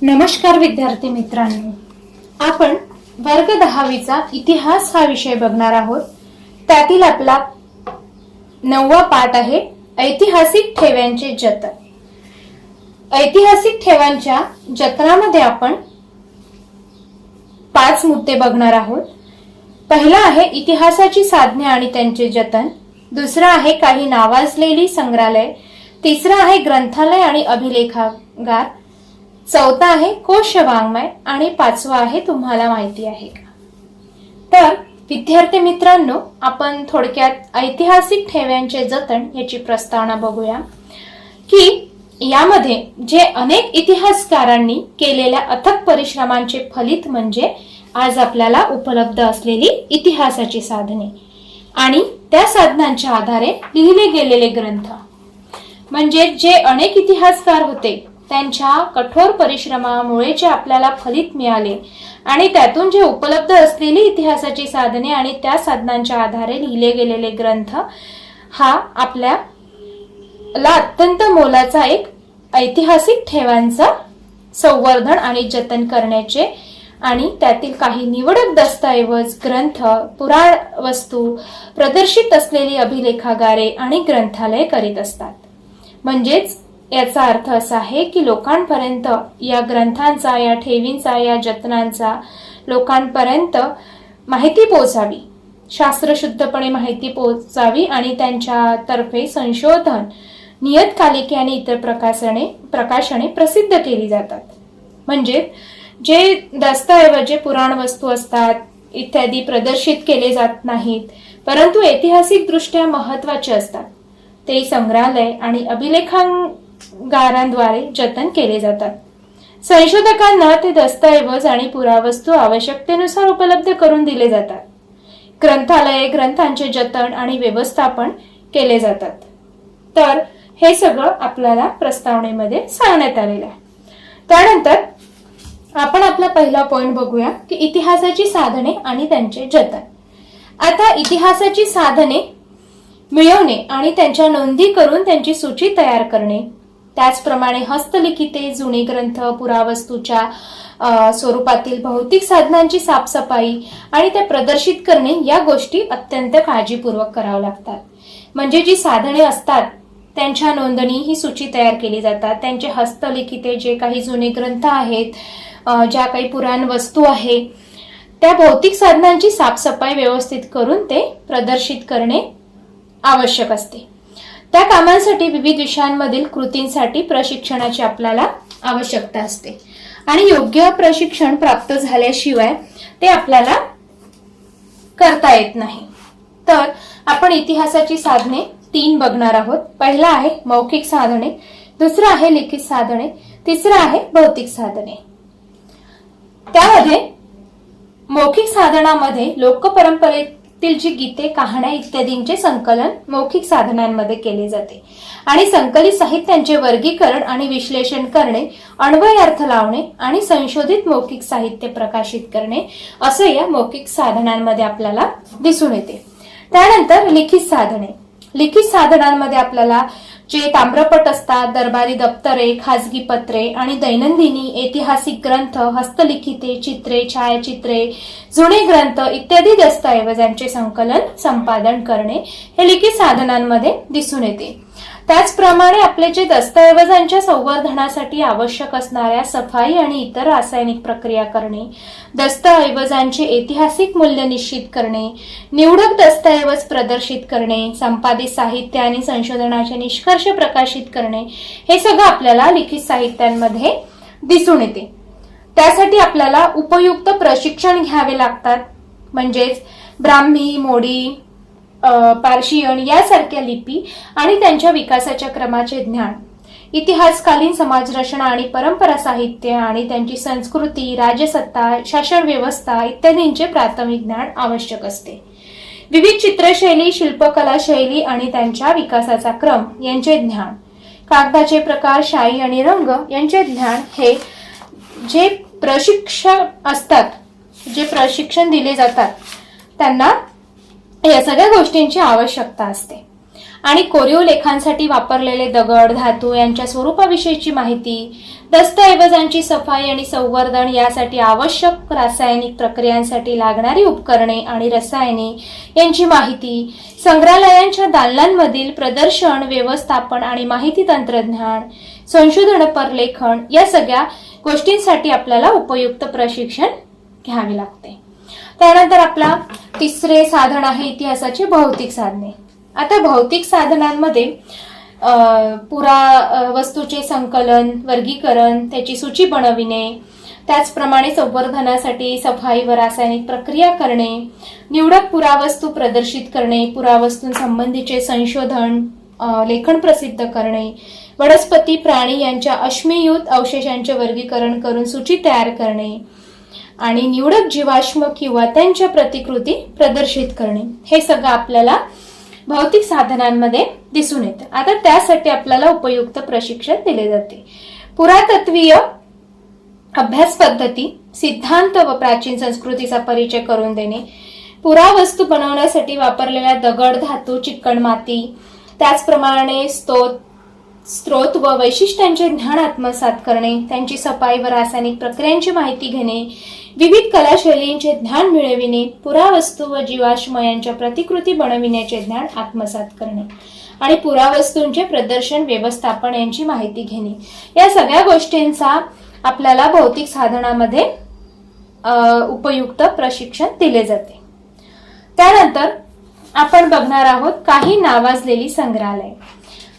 नमस्कार विद्यार्थी मित्रांनो, आपण वर्ग 10वीचा इतिहास हा विषय बघणार आहोत। त्यातील आपला 9वा पाठ आहे ऐतिहासिक ठेव्यांचे जतन। ऐतिहासिक ठेवांच्या जतनामध्ये आपण 5 मुद्दे बघणार आहोत। पहिला आहे इतिहासाची साधने आणि त्यांचे जतन, दुसरा आहे काही नावाजलेली संग्रहालय, तिसरा आहे ग्रंथालय आणि अभिलेखागार, चौथा आहे कोश वाङ्मय आणि पाचवा आहे तुम्हाला माहिती आहे का। तर विद्यार्थी मित्रांनो, आपण थोडक्यात ऐतिहासिक ठेव्यांचे जतन याची प्रस्तावना बघूया की यामध्ये जे अनेक इतिहासकारांनी केलेल्या अथक परिश्रमांचे फलित म्हणजे आज आपल्याला उपलब्ध असलेली इतिहासाची साधने आणि त्या साधनांच्या आधारे लिहिले गेलेले ग्रंथ। म्हणजे जे अनेक इतिहासकार होते त्यांच्या कठोर परिश्रमामुळे जे आपल्याला फलित मिळाले आणि त्यातून जे उपलब्ध असलेली इतिहासाची साधने आणि त्या साधनांच्या आधारे लिहिले गेलेले ग्रंथ हा आपल्याला अत्यंत मोलाचा एक ऐतिहासिक ठेवांचा संवर्धन आणि जतन करण्याचे आणि त्यातील काही निवडक दस्तऐवज, ग्रंथ, पुरावस्तू, प्रदर्शित असलेली अभिलेखागारे आणि ग्रंथालय करीत असतात। म्हणजेच याचा अर्थ असा आहे की लोकांपर्यंत या ग्रंथांचा, या ठेवींचा, या जतनांचा लोकांपर्यंत माहिती पोहोचावी, शास्त्रशुद्धपणे माहिती पोहोचावी आणि त्यांच्यातर्फे संशोधन, नियतकालिके आणि इतर प्रकाशने प्रसिद्ध केली जातात। म्हणजे जे दस्तऐवज, जे पुराण वस्तू असतात इत्यादी प्रदर्शित केले जात नाहीत परंतु ऐतिहासिक दृष्ट्या महत्त्वाचे असतात, ते संग्रहालय आणि अभिलेखागारांद्वारे जतन केले जातात। संशोधकांना ते दस्तऐवज आणि पुरावस्तू आवश्यकतेनुसार उपलब्ध करून दिले जातात। ग्रंथालये ग्रंथांचे जतन आणि व्यवस्थापन केले जातात। तर हे सगळं आपल्याला प्रस्तावनेमध्ये सांगण्यात आलेलं आहे। त्यानंतर आपण आपला पहिला पॉइंट बघूया की इतिहासाची साधने आणि त्यांचे जतन। आता इतिहासाची साधने मिळवणे आणि त्यांच्या नोंदी करून त्यांची सूची तयार करणे, त्याचप्रमाणे हस्तलिखिते, जुने ग्रंथ, पुरावस्तूच्या स्वरूपातील भौतिक साधनांची साफसफाई आणि त्या प्रदर्शित करणे या गोष्टी अत्यंत काळजीपूर्वक कराव्या लागतात। म्हणजे जी साधने असतात त्यांच्या नोंदणी ही सूची तयार केली जातात, त्यांचे हस्तलिखिते जे काही जुने ग्रंथ आहेत, ज्या काही पुराण वस्तू आहे त्या भौतिक साधनांची साफसफाई व्यवस्थित करून ते प्रदर्शित करणे आवश्यक असते। त्या कामांसाठी विविध विषयांमधील कृतींसाठी प्रशिक्षणाची आपल्याला आवश्यकता असते आणि योग्य प्रशिक्षण प्राप्त झाल्याशिवाय ते आपल्याला करता येत नाही। तर आपण इतिहासाची साधने 3 बघणार आहोत। पहिला आहे मौखिक साधने, दुसरा आहे लिखित साधने, तिसरा आहे भौतिक साधने। त्यामध्ये मौखिक साधनामध्ये लोकपरंपरेतील जी गीते, कहाण्या इत्यादींचे संकलन मौखिक साधनांमध्ये केले जाते आणि संकलित साहित्यांचे वर्गीकरण आणि विश्लेषण करणे, अन्वय अर्थ लावणे आणि संशोधित मौखिक साहित्य प्रकाशित करणे असे या मौखिक साधनांमध्ये आपल्याला दिसून येते। त्यानंतर लिखित साधने। लिखित साधनांमध्ये आपल्याला जे ताम्रपट असतात, दरबारी दप्तरे, खाजगी पत्रे आणि दैनंदिनी, ऐतिहासिक ग्रंथ, हस्तलिखिते, चित्रे, छायाचित्रे, जुने ग्रंथ इत्यादी दस्तऐवजांचे संकलन, संपादन करणे हे लिखित साधनांमध्ये दिसून येते। त्याचप्रमाणे आपले जे दस्तऐवजांच्या संवर्धनासाठी आवश्यक असणाऱ्या सफाई आणि इतर रासायनिक प्रक्रिया करणे, दस्तऐवजांचे ऐतिहासिक मूल्य निश्चित करणे, निवडक दस्तऐवज प्रदर्शित करणे, संपादित साहित्य आणि संशोधनाचे निष्कर्ष प्रकाशित करणे हे सगळं आपल्याला लिखित साहित्यांमध्ये दिसून येते। त्यासाठी आपल्याला उपयुक्त प्रशिक्षण घ्यावे लागतात। म्हणजेच ब्राह्मी, मोडी, पार्शियन यासारख्या लिपी आणि त्यांच्या विकासाच्या क्रमाचे ज्ञान, इतिहासकालीन समाजरचना आणि परंपरा साहित्य आणि त्यांची संस्कृती, राजसत्ता, शासन व्यवस्था इत्यादींचे प्राथमिक ज्ञान आवश्यक असते। विविध चित्रशैली, शिल्पकला शैली आणि त्यांच्या विकासाचा क्रम यांचे ज्ञान, कागदाचे प्रकार, शाई आणि रंग यांचे ज्ञान हे जे प्रशिक्षक असतात, जे प्रशिक्षण दिले जातात त्यांना या सगळ्या गोष्टींची आवश्यकता असते। आणि कोरीव लेखांसाठी वापरलेले दगड, धातू यांच्या स्वरूपाविषयीची माहिती, दस्तऐवजांची सफाई आणि संवर्धन यासाठी आवश्यक रासायनिक प्रक्रियांसाठी लागणारी उपकरणे आणि रसायने यांची माहिती, संग्रहालयांच्या दालनांमधील प्रदर्शन, व्यवस्थापन आणि माहिती तंत्रज्ञान, संशोधनपर लेखन या सगळ्या गोष्टींसाठी आपल्याला उपयुक्त प्रशिक्षण घ्यावे लागते. त्यानंतर आपला तिसरे साधन आहे इतिहासाची भौतिक साधने. आता भौतिक साधनांमध्ये पुरावस्तूचे संकलन, वर्गीकरण, त्याची सूची बनविणे, त्याचप्रमाणे संवर्धनासाठी सफाई व रासायनिक प्रक्रिया करणे, निवडक पुरावस्तू प्रदर्शित करणे, पुरावस्तूंसंबंधीचे संशोधन, लेखन प्रसिद्ध करणे, वनस्पती, प्राणी यांच्या अश्मीयुत अवशेषांचे वर्गीकरण करून सूची तयार करणे आणि निवडक जीवाश्म किंवा त्यांच्या प्रतिकृती प्रदर्शित करणे, हे सगळं आपल्याला भौतिक साधनांमध्ये दिसून येतं. आता त्यासाठी आपल्याला उपयुक्त प्रशिक्षण दिले जाते. पुरातत्वीय अभ्यास पद्धती, सिद्धांत व प्राचीन संस्कृतीचा परिचय करून देणे, पुरावस्तू बनवण्यासाठी वापरलेल्या दगड, धातू, चिकणमाती, त्याचप्रमाणे स्त्रोत व वैशिष्ट्यांचे ज्ञान आत्मसात करणे, त्यांची सफाई व रासायनिक प्रक्रियांची माहिती घेणे, विविध कलाशैलींचे ज्ञान मिळविणे, पुरावस्तू व जीवाश्म यांच्या प्रतिकृती बनविण्याचे ज्ञान आत्मसात करणे आणि पुरावस्तूंचे प्रदर्शन, व्यवस्थापन यांची माहिती घेणे, या सगळ्या गोष्टींचा आपल्याला भौतिक साधनामध्ये उपयुक्त प्रशिक्षण दिले जाते. त्यानंतर आपण बघणार आहोत काही नावाजलेली संग्रहालय.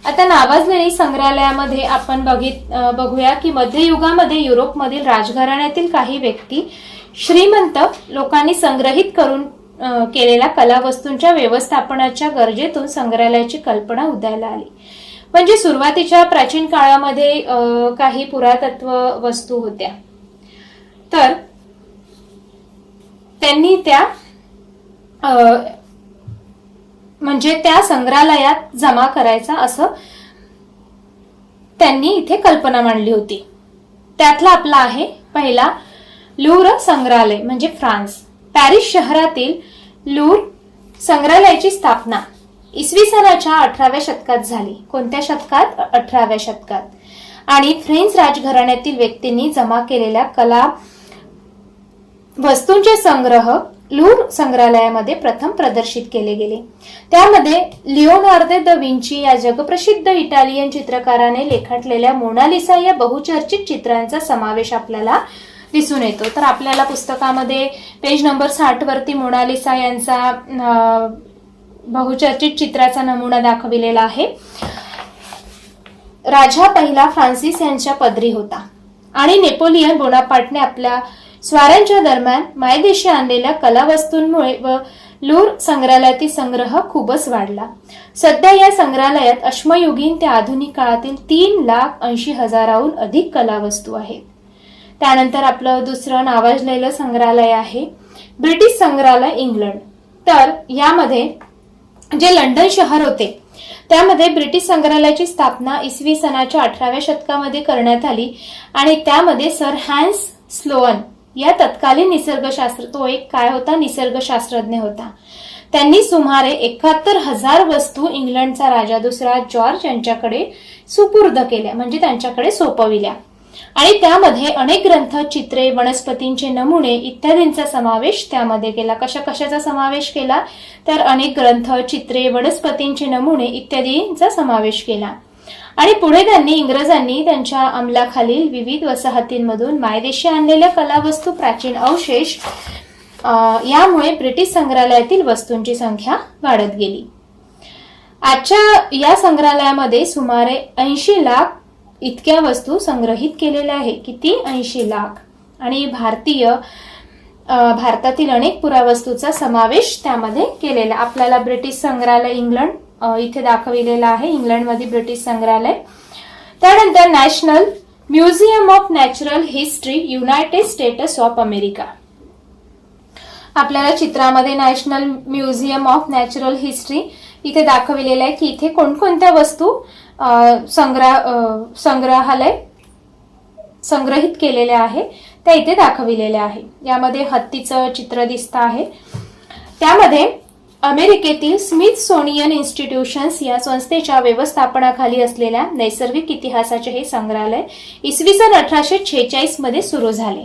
आता नावाजलेली संग्रहालयामध्ये आपण बघूया की मध्ययुगामध्ये युरोपमधील राजघराण्यातील काही व्यक्ती, श्रीमंत लोकांनी संग्रहित करून केलेल्या कलावस्तूंच्या व्यवस्थापनाच्या गरजेतून संग्रहालयाची कल्पना उदयाला आली. म्हणजे सुरुवातीच्या प्राचीन काळामध्ये काही पुरातत्व वस्तू होत्या, तर त्यांनी त्या म्हणजे त्या संग्रहालयात जमा करायचा असं त्यांनी इथे कल्पना मांडली होती. त्यातला आपला आहे पहिला लूर संग्रहालय, म्हणजे फ्रान्स. पॅरिस शहरातील लूर संग्रहालयाची स्थापना इसवी सनाच्या 18व्या शतकात झाली. कोणत्या शतकात? 18व्या शतकात. आणि फ्रेंच राजघराण्यातील व्यक्तींनी जमा केलेल्या कला वस्तूंचे संग्रह लूर संग्रहालयामध्ये प्रथम प्रदर्शित केले गेले. त्यामध्ये लिओनार्दो दा विंची या जगप्रसिद्ध इटालियन चित्रकाराने रेखाटलेल्या मोनालिसा या बहुचर्चित चित्रांचा समावेश आपल्याला दिसून येतो. तर आपल्याला पुस्तकामध्ये पेज नंबर 60 वरती मोनालिसा यांचा बहुचर्चित चित्राचा नमुना दाखविलेला आहे. राजा पहिला फ्रान्सिस यांच्या पदरी होता आणि नेपोलियन बोनापार्टने आपल्या स्वाऱ्यांच्या दरम्यान मायदेशी आणलेल्या कलावस्तूंमुळे व लूर संग्रहालयातील संग्रह खूपच वाढला. सध्या या संग्रहालयात अश्मयुगीन ते आधुनिक काळातील 3,80,000हून अधिक कलावस्तू आहेत. त्यानंतर आपलं दुसरं नावाजलेलं संग्रहालय आहे ब्रिटिश संग्रहालय, इंग्लंड. तर यामध्ये जे लंडन शहर होते त्यामध्ये ब्रिटिश संग्रहालयाची स्थापना इसवी सनाच्या 18व्या शतकामध्ये करण्यात आली आणि त्यामध्ये सर हॅन्स स्लोअन या तत्कालीन निसर्गशास्त्र, तो एक काय होता, निसर्गशास्त्रज्ञ होता. त्यांनी सुमारे 71,000 वस्तू इंग्लंडचा राजा दुसरा जॉर्ज यांच्याकडे सुपूर्द केल्या, म्हणजे त्यांच्याकडे सोपविल्या. आणि त्यामध्ये अनेक ग्रंथ, चित्रे, वनस्पतींचे नमुने इत्यादींचा समावेश त्यामध्ये केला. कशाचा समावेश केला? तर अनेक ग्रंथ, चित्रे, वनस्पतींचे नमुने इत्यादींचा समावेश केला. आणि पुढे त्यांनी इंग्रजांनी त्यांच्या अंमलाखालील विविध वसाहतींमधून मायदेशी आणलेल्या कलावस्तू, प्राचीन अवशेष यामुळे ब्रिटिश संग्रहालयातील वस्तूंची संख्या वाढत गेली. आजच्या या संग्रहालयामध्ये सुमारे 80 लाख इतक्या वस्तू संग्रहित केलेल्या आहे. किती? 80 लाख. आणि भारतातील अनेक पुरावस्तूचा समावेश त्यामध्ये केलेला. आपल्याला ब्रिटिश संग्रहालय इंग्लंड इथे दाखविलेला आहे, इंग्लंडमध्ये ब्रिटिश संग्रहालय. त्यानंतर national museum of natural history, United states of America. आपल्याला चित्रामध्ये national museum of natural history इथे दाखविलेलं आहे की इथे कोणकोणत्या वस्तू संग्रहालय संग्रहित केलेल्या आहे त्या इथे दाखविलेल्या आहे. यामध्ये हत्तीचं चित्र दिसतं आहे. त्यामध्ये अमेरिकेतील स्मिथसोनियन इन्स्टिट्यूशन्स या संस्थेच्या व्यवस्थापनाखाली असलेल्या नैसर्गिक इतिहासाचे हे संग्रहालय इसवी सन 1846 मध्ये सुरू झाले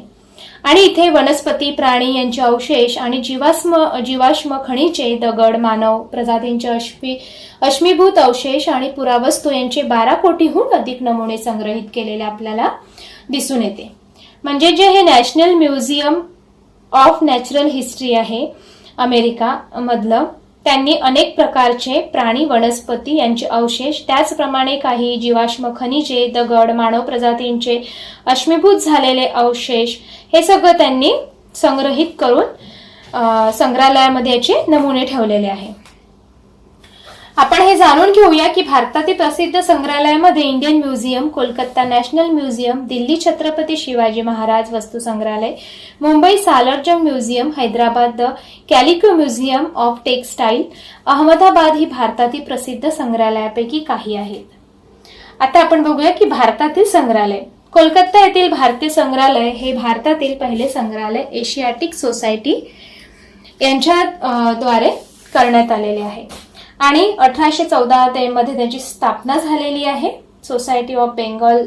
आणि इथे वनस्पती, प्राणी यांचे अवशेष आणि जीवाश्म खनिजे, दगड, मानव प्रजातींचे अश्मीभूत अवशेष आणि पुरावस्तू यांचे 12 कोटीहून अधिक नमुने संग्रहित केलेले आपल्याला दिसून येते. म्हणजे जे हे national museum of natural history आहे अमेरिका मधलं, त्यांनी अनेक प्रकारचे प्राणी, वनस्पती यांचे अवशेष, त्याचप्रमाणे काही जीवाश्म खनिजे, दगड, मानव प्रजातींचे अश्मीभूत झालेले अवशेष हे सगळं त्यांनी संग्रहित करून संग्रहालयामध्ये याचे नमुने ठेवलेले आहे. आपण हे जाणून घेऊया की भारतातील प्रसिद्ध संग्रहालयामध्ये Indian museum, Kolkata national museum, Delhi Chhatrapati Shivaji Maharaj वस्तू संग्रहालय, Mumbai Salarjung museum, Hyderabad the Calico museum of textile, Ahmedabad ही भारतातील प्रसिद्ध संग्रहालयापैकी काही आहेत. आता आपण बघूया की भारतातील संग्रहालय. कोलकाता येथील भारतीय संग्रहालय हे भारतातील पहिले संग्रहालय एशियाटिक सोसायटी यांच्या द्वारे करण्यात आलेले आहे आणि 1814 मध्ये त्याची स्थापना झालेली आहे. सोसायटी ऑफ बेंगॉल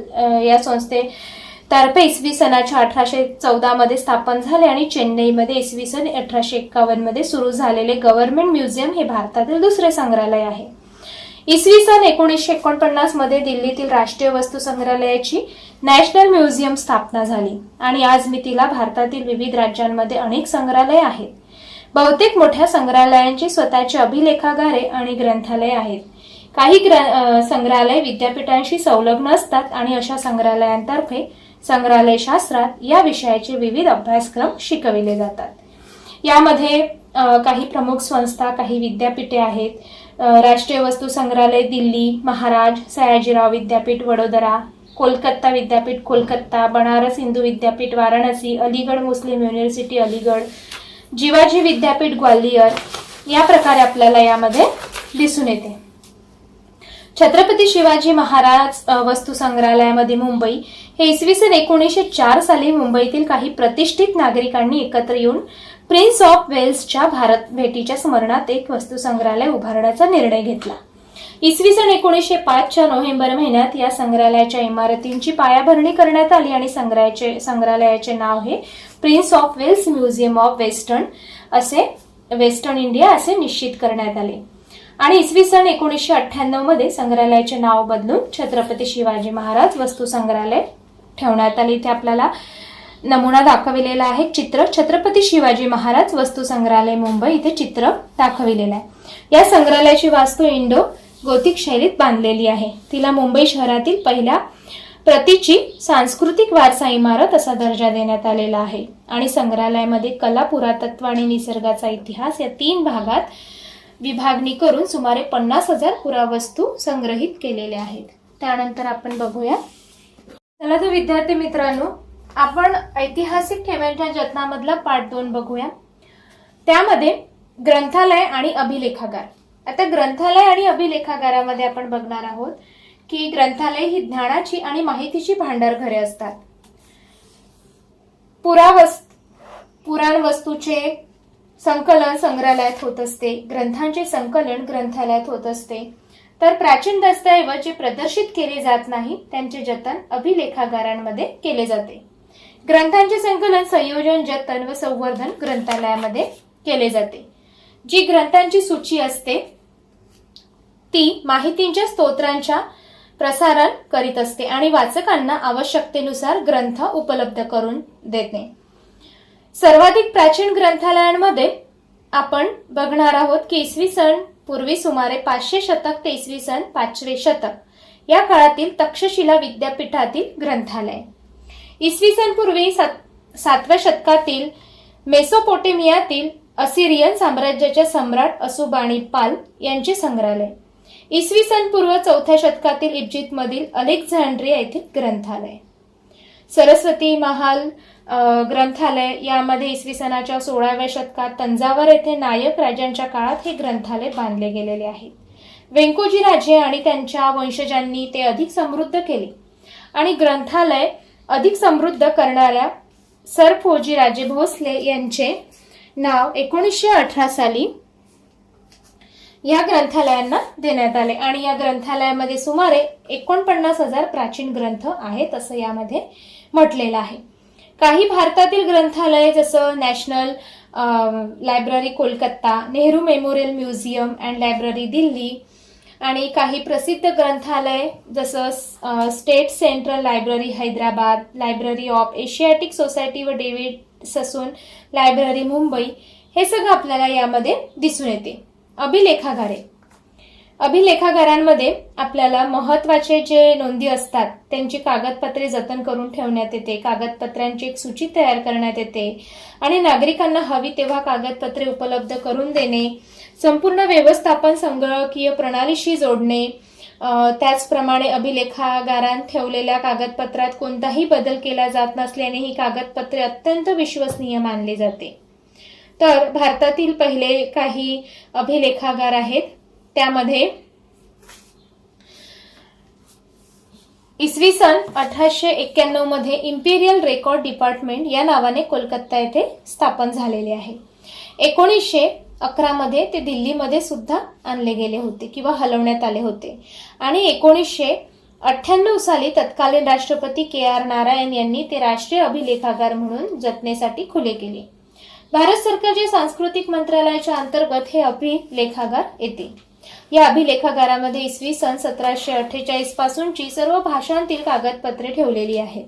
या संस्थेतर्फे इसवी सनाच्या 1814 मध्ये स्थापन झाले आणि चेन्नईमध्ये इसवी सन 1851 मध्ये सुरू झालेले गव्हर्नमेंट म्युझियम हे भारतातील दुसरे संग्रहालय आहे. इसवी सन 1949 मध्ये दिल्लीतील राष्ट्रीय वस्तू संग्रहालयाची नॅशनल म्युझियम स्थापना झाली आणि आज मितीला भारतातील विविध राज्यांमध्ये अनेक संग्रहालय आहेत. बहुतेक मोठ्या संग्रहालयांची स्वतःची अभिलेखागारे आणि ग्रंथालय आहेत. काही संग्रहालय विद्यापीठांशी संलग्न असतात आणि अशा संग्रहालयांतर्फे संग्रहालय शास्त्रात या विषयाचे विविध अभ्यासक्रम शिकविले जातात. यामध्ये काही प्रमुख संस्था, काही विद्यापीठे आहेत. राष्ट्रीय वस्तू संग्रहालय दिल्ली, महाराज सयाजीराव विद्यापीठ वडोदरा, कोलकाता विद्यापीठ कोलकाता, बनारस हिंदू विद्यापीठ वाराणसी, अलीगड मुस्लिम युनिव्हर्सिटी अलीगड, जिवाजी विद्यापीठ ग्वालियर या प्रकारे आपल्याला यामध्ये दिसून येते. छत्रपती शिवाजी महाराज वस्तू संग्रहालयामध्ये मुंबई हे इसवी सन 1904 साली मुंबईतील काही प्रतिष्ठित नागरिकांनी एकत्र येऊन प्रिन्स ऑफ वेल्सच्या भारत भेटीच्या स्मरणात एक वस्तू संग्रहालय उभारण्याचा निर्णय घेतला. इसवी सन 1905च्या नोव्हेंबर महिन्यात या संग्रहालयाच्या इमारतींची पायाभरणी करण्यात आली आणि संग्रहालयाचे नाव हे Prince of Wales Museum of Western India असे निश्चित करण्यात आले आणि इसवी सन 1998 मध्ये संग्रहालयाचे नाव बदलून छत्रपती शिवाजी महाराज वस्तू संग्रहालय ठेवण्यात आले. इथे आपल्याला नमुना दाखविलेला आहे. चित्र छत्रपती शिवाजी महाराज वस्तू संग्रहालय मुंबई इथे चित्र दाखविलेलं आहे. या संग्रहालयाची वास्तू इंडो गोथिक शैलीत बांधलेली आहे. तिला मुंबई शहरातील पहिल्या प्रतीची सांस्कृतिक वारसा इमारत असा दर्जा देण्यात आलेला आहे आणि संग्रहालयामध्ये कला, पुरातत्व आणि निसर्गाचा इतिहास या 3 भागात विभागणी करून सुमारे 50,000 पुरावस्तू संग्रहित केलेल्या आहेत. त्यानंतर आपण बघूया. चला तर विद्यार्थी मित्रांनो, आपण ऐतिहासिक ठेव्यांच्या जतनामधला पार्ट 2 बघूया. त्यामध्ये ग्रंथालय आणि अभिलेखागार. आता ग्रंथालय आणि अभिलेखागारामध्ये आपण बघणार आहोत की ग्रंथालय ही ज्ञानाची आणि माहितीची भांडारघरे असतात. पुराणवस्तूचे संकलन संग्रहालयात होत असते, ग्रंथांचे संकलन ग्रंथालयात होत असते, तर प्राचीन दस्तऐवज जे प्रदर्शित केले जात नाही त्यांचे जतन अभिलेखागारांमध्ये केले जाते. ग्रंथांचे संकलन, संयोजन, जतन व संवर्धन ग्रंथालयामध्ये केले जाते. जी ग्रंथांची सूची असते ती माहितीच्या स्तोत्रांच्या प्रसारण करीत असते आणि वाचकांना आवश्यकतेनुसार ग्रंथ उपलब्ध करून देते. सर्वाधिक प्राचीन ग्रंथालयांमध्ये आपण बघणार आहोत की इसवी सन पूर्वी सुमारे 500 शतक ते इसवी सन 500 शतक या काळातील तक्षशिला विद्यापीठातील ग्रंथालय, इसवी सन पूर्वी 7व्या शतकातील मेसोपोटेमियातील असिरियन साम्राज्याच्या सम्राट असुबाणिपाल यांचे संग्रहालय, इसवी सन पूर्व 4थ्या शतकातील इजिप्तमधील अलेक्झांड्रिया येथील ग्रंथालय, सरस्वती महाल ग्रंथालय यामध्ये इसवी सनाच्या 16व्या शतकात तंजावर येथे नायक राजांच्या काळात हे ग्रंथालय बांधले गेलेले आहे. वेंकोजी राजे आणि त्यांच्या वंशजांनी ते अधिक समृद्ध केले आणि ग्रंथालय अधिक समृद्ध करणाऱ्या सर फौजी राजे भोसले यांचे नाव 1918 साली या ग्रंथालयांना देण्यात आले आणि या ग्रंथालयामध्ये सुमारे 49,000 प्राचीन ग्रंथ आहेत असं यामध्ये म्हटलेलं आहे. काही भारतातील ग्रंथालय जसं national library Kolkata, Nehru memorial museum and library Delhi आणि काही प्रसिद्ध ग्रंथालय जसं state central library Hyderabad, library of Asiatic society व डेव्हिड ससून लायब्ररी मुंबई, हे सगळं आपल्याला यामध्ये दिसून येते. अभिलेखागारांमध्ये आपल्याला महत्वाचे जे नोंदी असतात त्यांची कागदपत्रे जतन करून ठेवण्यात येते, कागदपत्रांची एक सूची तयार करण्यात येते आणि नागरिकांना हवी तेव्हा कागदपत्रे उपलब्ध करून देणे, संपूर्ण व्यवस्थापन संगणकीय प्रणालीशी जोडणे, त्याचप्रमाणे अभिलेखागारांत ठेवलेल्या कागदपत्रात कोणताही बदल केला जात नसल्याने ही कागदपत्रे अत्यंत विश्वसनीय मानली जाते. तर भारतातील पहिले काही अभिलेखागार आहेत, त्यामध्ये इसवी सन 1891 मध्ये इम्पिरियल रेकॉर्ड डिपार्टमेंट या नावाने कोलकाता येथे स्थापन झालेले आहे. 1911 मध्ये ते दिल्लीमध्ये सुद्धा आणले गेले होते किंवा हलवण्यात आले होते आणि 1998 साली तत्कालीन राष्ट्रपती KR नारायण यांनी ते राष्ट्रीय अभिलेखागार म्हणून जतनेसाठी खुले केले. भारत सरकारच्या सांस्कृतिक मंत्रालयाच्या अंतर्गत हे अभिलेखागार येते. या अभिलेखागारामध्ये इसवी सन 1748 पासूनची सर्व भाषांतील कागदपत्रे ठेवलेली आहेत.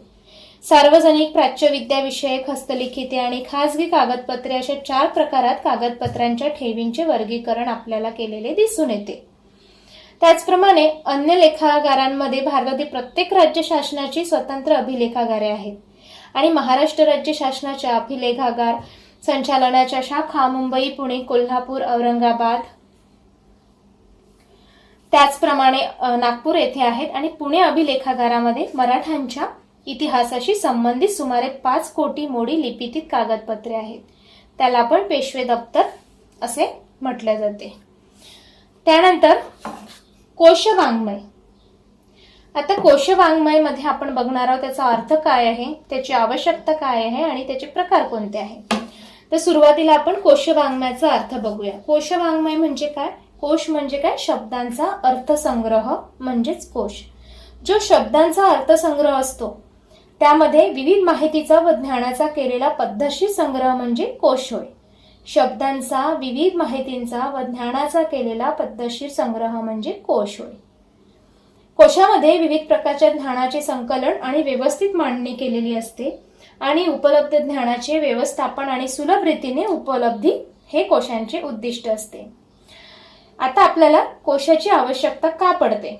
सार्वजनिक, प्राच्यविद्याविषयक, हस्तलिखिते आणि खासगी कागदपत्रे अशा 4 प्रकारात कागदपत्रांच्या ठेवींचे वर्गीकरण आपल्याला केलेले दिसून येते. त्याचप्रमाणे अन्य लेखागारांमध्ये भारतातील प्रत्येक राज्य शासनाची स्वतंत्र अभिलेखागारे आहेत आणि महाराष्ट्र राज्य शासनाच्या अभिलेखागार संचालनाच्या शाखा मुंबई, पुणे, कोल्हापूर, औरंगाबाद, त्याचप्रमाणे नागपूर येथे आहेत आणि पुणे अभिलेखागारामध्ये मराठ्यांच्या इतिहासाशी संबंधित सुमारे 5 कोटी मोडी लिपितीत कागदपत्रे आहेत. त्याला आपण पेशवे दप्तर असे म्हटले जाते. त्यानंतर कोशवाङ्मय. आता कोशवाङ्मय मध्ये आपण बघणार आहोत त्याचा अर्थ काय आहे, त्याची आवश्यकता काय आहे आणि त्याचे प्रकार कोणते आहेत. तर सुरुवातीला आपण कोशवाङ्मयाचा अर्थ बघूया. कोशवाङ्मय म्हणजे काय? कोश म्हणजे काय? शब्दांचा अर्थसंग्रह म्हणजेच कोश. जो शब्दांचा अर्थसंग्रह असतो त्यामध्ये विविध माहितीचा व ज्ञानाचा केलेला पद्धतशीर संग्रह म्हणजे कोश होय. शब्दांचा, विविध माहितींचा व ज्ञानाचा केलेला पद्धतशीर संग्रह म्हणजे कोश होय. कोशामध्ये विविध प्रकारच्या ज्ञानाचे संकलन आणि व्यवस्थित मांडणी केलेली असते आणि उपलब्ध ज्ञानाचे व्यवस्थापन आणि सुलभ रीतीने उपलब्धी हे कोशांचे उद्दिष्ट असते. आता आपल्याला कोशाची आवश्यकता का पडते?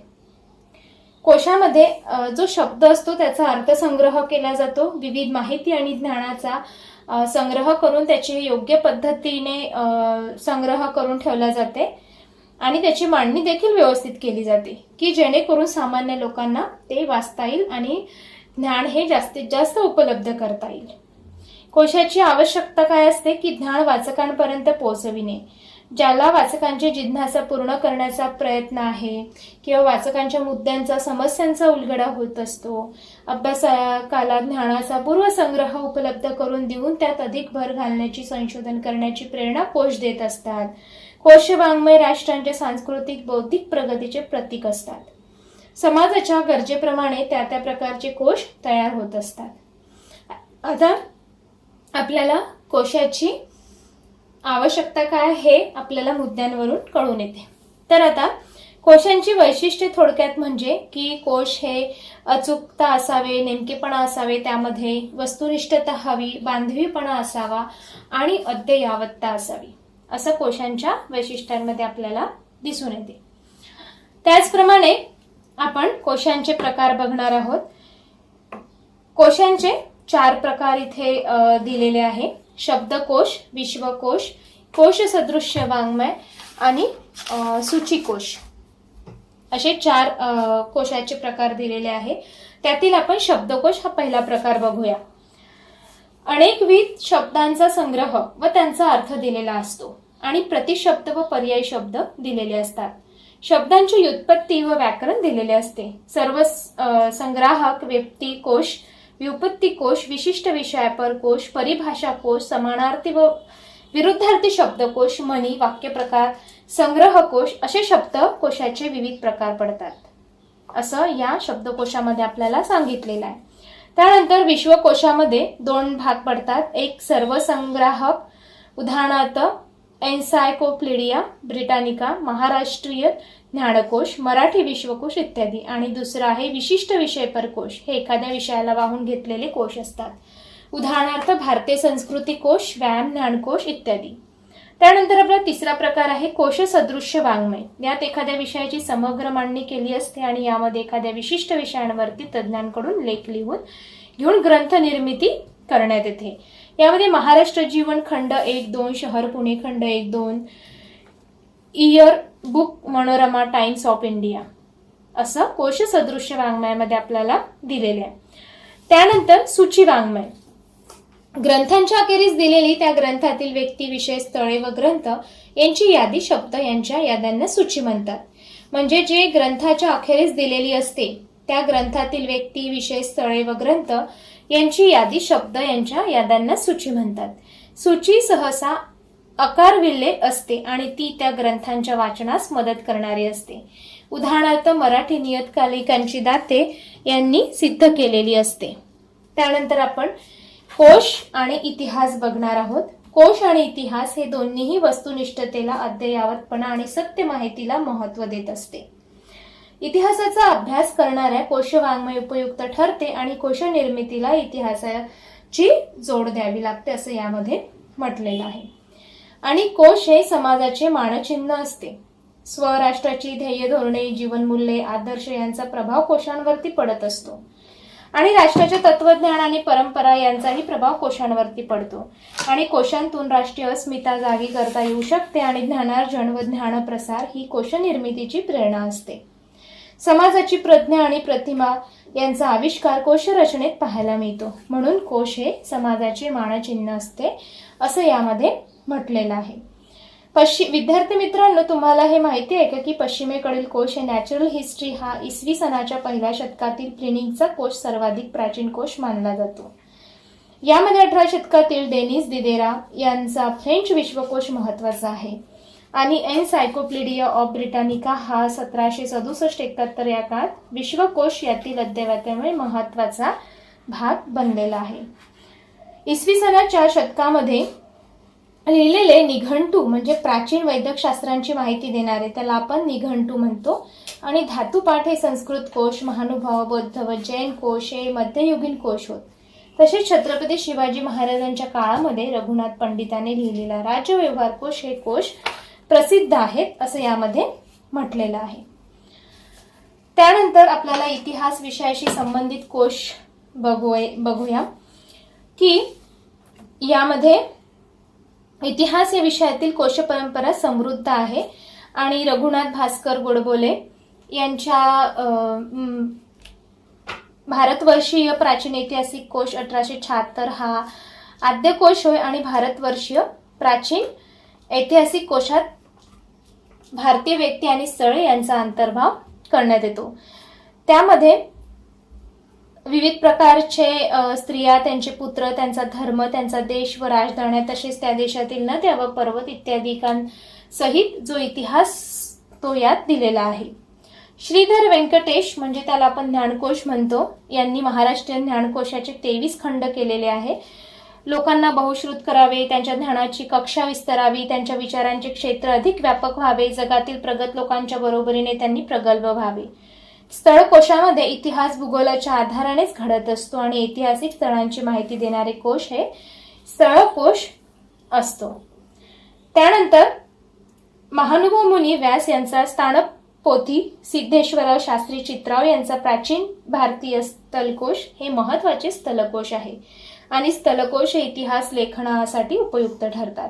कोशामध्ये जो शब्द असतो त्याचा अर्थसंग्रह केला जातो, विविध माहिती आणि ज्ञानाचा संग्रह करून त्याची योग्य पद्धतीने संग्रह करून ठेवला जाते आणि त्याची मांडणी देखील व्यवस्थित केली जाते की जेणेकरून सामान्य लोकांना ते वाचता येईल आणि ज्ञान हे जास्तीत जास्त उपलब्ध करता येईल. कोशाची आवश्यकता काय असते की ज्ञान वाचकांपर्यंत पोहोचविणे. ज्याला वाचकांची जिज्ञासा पूर्ण करण्याचा प्रयत्न आहे किंवा वाचकांच्या मुद्द्यांचा, समस्यांचा उलगडा होत असतो, अभ्यासकाला ज्ञानाचा पूर्वसंग्रह उपलब्ध करून देऊन त्यात अधिक भर घालण्याची, संशोधन करण्याची प्रेरणा कोश देत असतात. कोशवाङ्मय राष्ट्रांच्या सांस्कृतिक, बौद्धिक प्रगतीचे प्रतीक असतात. समाजाच्या गरजेप्रमाणे त्या त्या प्रकारचे कोश तयार होत असतात. आता आपल्याला कोशाची आवश्यकता काय हे आपल्याला मुद्द्यांवरून कळून येते. तर आता कोशांची वैशिष्ट्ये थोडक्यात म्हणजे की कोश हे अचूकता असावे, नेमकेपणा असावे, त्यामध्ये वस्तुनिष्ठता हवी, बांधवीपणा असावा आणि अद्ययावतता असावी, असं कोशांच्या वैशिष्ट्यांमध्ये आपल्याला दिसून येते. त्याचप्रमाणे आपण कोशांचे प्रकार बघणार आहोत. कोशांचे 4 प्रकार इथे दिलेले आहे. शब्दकोश, विश्वकोश, कोश सदृश्य वाङ्मय आणि सूचीकोश असे 4 कोशाचे प्रकार दिलेले आहे. त्यातील आपण शब्दकोश हा पहिला प्रकार बघूया. अनेकविध शब्दांचा संग्रह व त्यांचा अर्थ दिलेला असतो आणि प्रतिशब्द व पर्यायी शब्द दिलेले असतात. शब्दांची व्युत्पत्ती व व्याकरण दिलेले असते. सर्व संग्राहक, व्यक्ती कोश, व्युत्पत्ती कोश, विशिष्ट विषयापर कोश, परिभाषा कोश, समानार्थी व विरुद्धार्थी शब्दकोश, म्हणी, वाक्यप्रकार, संग्रह कोश असे शब्दकोशाचे विविध प्रकार पडतात, असं या शब्दकोशामध्ये आपल्याला सांगितलेलं आहे. त्यानंतर विश्वकोशामध्ये 2 भाग पडतात. एक सर्वसंग्राहक, उदाहरणार्थ एन्सायक्लोपीडिया ब्रिटानिका, महाराष्ट्रीय ज्ञानकोश, मराठी विश्वकोश इत्यादी. आणि दुसरा आहे विशिष्ट विषयपर कोश. हे एखाद्या विषयाला वाहून घेतलेले कोश असतात, उदाहरणार्थ भारतीय संस्कृती कोश, व्यायाम ज्ञानकोश इत्यादी. त्यानंतर आपला तिसरा प्रकार आहे कोश सदृश्य वाङ्मय. यात एखाद्या विषयाची समग्र मांडणी केली असते आणि यामध्ये एखाद्या विशिष्ट विषयांवरती तज्ज्ञांकडून लेख लिहून घेऊन ग्रंथ निर्मिती करण्यात येते. यामध्ये महाराष्ट्र जीवन खंड 1-2, शहर पुणे खंड 1-2, year book Manorama times of India असं कोश सदृश्य वाङ्मयामध्ये आपल्याला दिलेले आहे. त्यानंतर सूची वाङ्मय. ग्रंथांच्या अखेरीस दिलेली त्या ग्रंथातील व्यक्ती, विषय, स्थळे व ग्रंथ यांची यादी शब्द यांच्या याद्यांना सूची म्हणतात. म्हणजे जे ग्रंथाच्या अखेरीस दिलेली असते त्या ग्रंथातील व्यक्ती, विषय, स्थळे व ग्रंथ यांची यादी शब्द यांच्या याद्यांना सूची म्हणतात. सूची सहसा आकारविल्ले असते आणि ती त्या ग्रंथांच्या वाचनास मदत करणारी असते. उदाहरणार्थ मराठी नियतकालिकांची दाते यांनी सिद्ध केलेली असते. त्यानंतर आपण कोश आणि इतिहास बघणार आहोत. कोश आणि इतिहास हे दोन्हीही वस्तुनिष्ठतेला, अद्ययावतपणा आणि सत्य माहितीला महत्त्व देत असते. इतिहासाचा अभ्यास करणाऱ्या कोशवाङ्मय उपयुक्त ठरते आणि कोश निर्मितीला इतिहासाची जोड द्यावी लागते असं यामध्ये म्हटलेलं आहे. आणि कोश हे समाजाचे मानचिन्ह असते. स्वराष्ट्राची ध्येय, धोरणे, जीवनमूल्ये, आदर्श यांचा प्रभाव कोशांवरती पडत असतो आणि राष्ट्राचे तत्वज्ञान आणि परंपरा यांचाही प्रभाव कोशांवरती पडतो. आणि कोशांतून राष्ट्रीय अस्मिता जागी करता येऊ शकते आणि ज्ञानार्जन व ज्ञानप्रसार ही कोश निर्मितीची प्रेरणा असते. समाजाची प्रज्ञा आणि प्रतिमा यांचा आविष्कार कोश रचनेत पाहायला मिळतो. म्हणून कोश हे समाजाचे मानचिन्ह असते असं यामध्ये म्हटलेलं आहे. विद्यार्थी मित्रांनो, तुम्हाला हे माहिती आहे का की पश्चिमेकडील कोश हे नॅचरल हिस्ट्री हा इसवी सनाच्या पहिल्या शतकातील प्लिनीचा कोश सर्वाधिक प्राचीन कोश मानला जातो. यामध्ये 18 शतकातील डेनिस दिदेरा यांचा फ्रेंच विश्वकोश महत्वाचा आहे आणि एन्सायक्लोपीडिया ऑफ ब्रिटानिका हा 1767-71 या काळात विश्वकोश यातील अद्ययावतेमुळे महत्वाचा भाग बनलेला आहे. इसवी सनाच्या शतकामध्ये लिहिलेले निघंटू म्हणजे प्राचीन वैदिक शास्त्रांची माहिती देणारे, त्याला आपण निघंटू म्हणतो. आणि धातुपाठ हे संस्कृत कोश, महानुभाव, बौद्ध व जैन कोश हे मध्ययुगीन कोश होत. तसेच छत्रपती शिवाजी महाराजांच्या काळामध्ये रघुनाथ पंडितांनी लिहिलेला राज्य व्यवहार कोश हे कोश प्रसिद्ध आहेत असं यामध्ये म्हटलेलं आहे. त्यानंतर आपल्याला इतिहास विषयाशी संबंधित कोश बघूया की यामध्ये इतिहास या विषयातील कोश परंपरा समृद्ध आहे आणि रघुनाथ भास्कर गोडबोले यांच्या भारतवर्षीय प्राचीन ऐतिहासिक कोश 1876 हा आद्य कोश होय आणि भारतवर्षीय प्राचीन ऐतिहासिक कोशात भारतीय व्यक्ती आणि स्थळे यांचा अंतर्भाव करण्यात येतो. त्यामध्ये विविध प्रकारचे स्त्रिया, त्यांचे पुत्र, त्यांचा धर्म, त्यांचा देश व राजधान्या तसेच त्या देशातील नद्या व पर्वत इत्यादिकांसहित जो इतिहास तो यात दिलेला आहे. श्रीधर व्यंकटेश म्हणजे त्याला आपण ज्ञानकोश म्हणतो, यांनी महाराष्ट्रीयन ज्ञानकोशाचे 23 खंड केलेले आहे. लोकांना बहुश्रुत करावे, त्यांच्या ज्ञानाची कक्षा विस्तारावी, त्यांच्या विचारांचे क्षेत्र अधिक व्यापक व्हावे, जगातील प्रगत लोकांच्या बरोबरीने त्यांनी प्रगल्भ व्हावे. स्थळकोशामध्ये इतिहास भूगोलाच्या आधारानेच घडत असतो आणि ऐतिहासिक स्थळांची माहिती देणारे कोश हे स्थळकोश असतो. त्यानंतर महानुभाव मुनी व्यास यांचा स्थानप पोथी, सिद्धेश्वरराव शास्त्री चित्राव यांचा प्राचीन भारतीय स्थलकोश हे महत्वाचे स्थलकोश आहे आणि स्थलकोश हे इतिहास लेखनासाठी उपयुक्त ठरतात.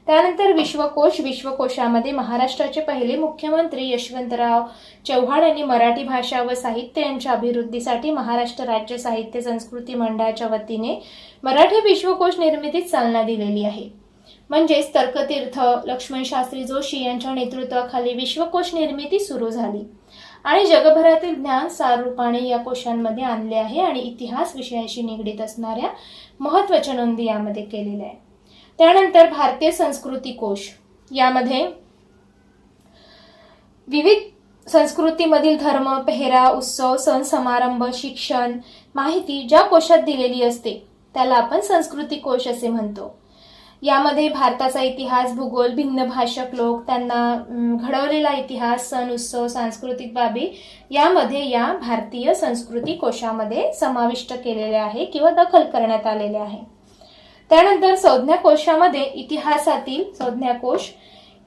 त्यानंतर विश्वकोश. विश्वकोशामध्ये महाराष्ट्राचे पहिले मुख्यमंत्री यशवंतराव चव्हाण यांनी मराठी भाषा व साहित्य यांच्या अभिवृद्धीसाठी महाराष्ट्र राज्य साहित्य संस्कृती मंडळाच्या वतीने मराठी विश्वकोश निर्मितीत चालना दिलेली आहे. म्हणजेच तर्कतीर्थ लक्ष्मण शास्त्री जोशी यांच्या नेतृत्वाखाली विश्वकोश निर्मिती सुरू झाली आणि जगभरातील ज्ञान सार रूपाने या कोशांमध्ये आणले आहे आणि इतिहास विषयाशी निगडीत असणाऱ्या महत्त्वाच्या नोंदी यामध्ये केलेल्या आहे. त्यानंतर भारतीय संस्कृती कोश. यामध्ये विविध संस्कृतीमधील धर्म, पेहराव, उत्सव, सण समारंभ, शिक्षण, माहिती ज्या कोशात दिलेली असते त्याला आपण संस्कृती कोश असे म्हणतो. यामध्ये भारताचा इतिहास, भूगोल, भिन्न भाषक लोक, त्यांना घडवलेला इतिहास, सण, उत्सव, सांस्कृतिक बाबी यामध्ये या भारतीय संस्कृती कोशामध्ये समाविष्ट केलेले आहे किंवा दखल करण्यात आलेले आहे. त्यानंतर संज्ञा कोशामध्ये इतिहासातील संज्ञाकोश,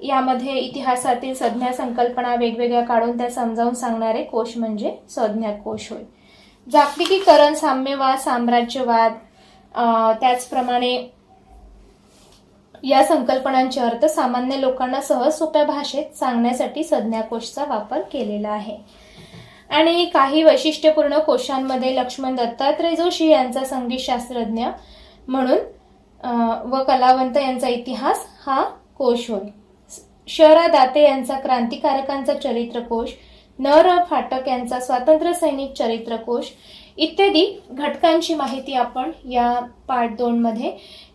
यामध्ये इतिहासातील संज्ञा संकल्पना वेगवेगळ्या काढून त्या समजावून सांगणारे कोश म्हणजे संज्ञाकोश होय. जागतिकीकरण, साम्यवाद, साम्राज्यवाद, त्याचप्रमाणे या संकल्पनांचे अर्थ सामान्य लोकांना सहज सोप्या भाषेत सांगण्यासाठी संज्ञाकोशचा वापर केलेला आहे. आणि काही वैशिष्ट्यपूर्ण कोशांमध्ये लक्ष्मण दत्तात्रय जोशी यांचा संगीतशास्त्रज्ञ म्हणून व कलावंत यांचा इतिहास हा कोश होय. श.रा. दाते यांचा क्रांतिकारकांचा चरित्रकोश, न.र. फाटक यांचा स्वातंत्र्य सैनिक चरित्रकोश इत्यादी घटकांची माहिती आपण या पार्ट 2 मध्ये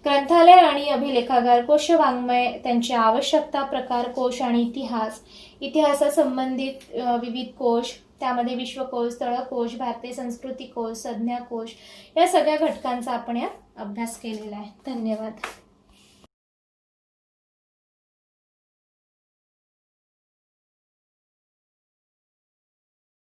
ग्रंथालय आणि अभिलेखागार, कोश वाङ्मय, त्यांची आवश्यकता, प्रकार, कोश आणि इतिहास, इतिहासासंबंधित विविध कोश, त्यामध्ये विश्वकोश, स्थळकोश, भारतीय संस्कृती कोश, संज्ञाकोश या सगळ्या घटकांचा आपण या अभ्यास केलेला आहे. धन्यवाद.